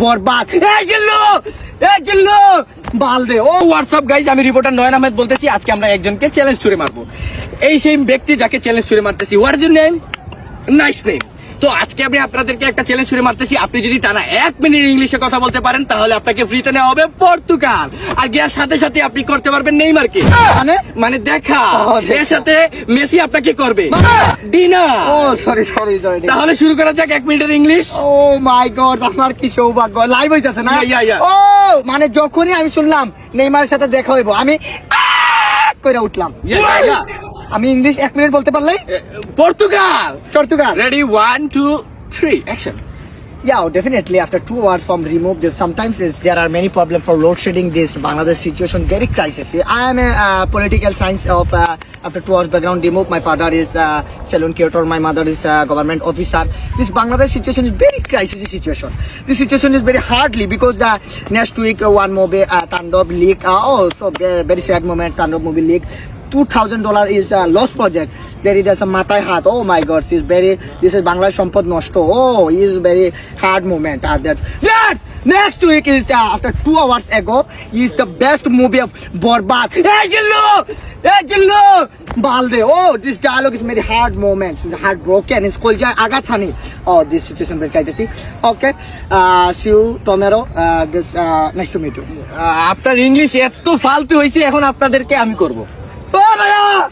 বরবাদ। এই জিল্লু বাল দে। ও WhatsApp guys, আমি reporter নয়ন আহমেদ বলতেছি। আজকে আমরা একজনকে চ্যালেঞ্জ ছুড়ে মারবো। এই সেই ব্যক্তি যাকে চ্যালেঞ্জ ছুড়ে মারতেছি। What is your name? Nice name. তো আজকে আমি আপনাদেরকে একটা চ্যালেঞ্জ ছুড়ে মারতেছি। আপনি যদি টানা 1 মিনিট ইংলিশে কথা বলতে পারেন তাহলে আপনাকে ফ্রিতে নেওয়া হবে পর্তুগাল। আর গিয়ার সাথে সাথে আপনি করতে পারবেন নেইমারকে। মানে দেখা এর সাথে মেসি আপনাকে করবে ডিনার। ও সরি। তাহলে শুরু করা যাক 1 মিনিটের ইংলিশ। ও মাই গড, আমার কি সৌভাগ্য। লাইভ হইতাছে না? Yeah. ও মানে যখনই আমি শুনলাম নেইমারের সাথে দেখা হইব আমি কইরা উঠলাম। Yeah. আমি ইংলিশ 1 মিনিট বলতে পারলেই Portugal. Ready? 1 2 3 action. Yeah, definitely. After 2 hours from remove this, sometimes there are many problems for load shedding. This Bangladesh situation very crisis. I am a political science of after 2 hours background remove. My father is salon curator. My mother is government officer. This Bangladesh situation is very crisis situation. This situation is very hardly because the next week one movie Tandov leak. So very sad moment. Tandov movie leak. $2,000 is a lost project. There it is a matai hat. Oh my God, this is Bangladesh Sampad Nosto. Oh, it is very hard moment. Next week is after 2 hours ago is the best movie of Borbad. Hey Jillu, Balde. Oh, this dialogue is very hard moment. It's heartbroken. It's called Agathani. Oh, this situation very kind. Okay, see you tomorrow. Nice to meet you. আপনার English এত ফালতু হয়েছে, এখন আপনাদেরকে আমি করব। Oh my God!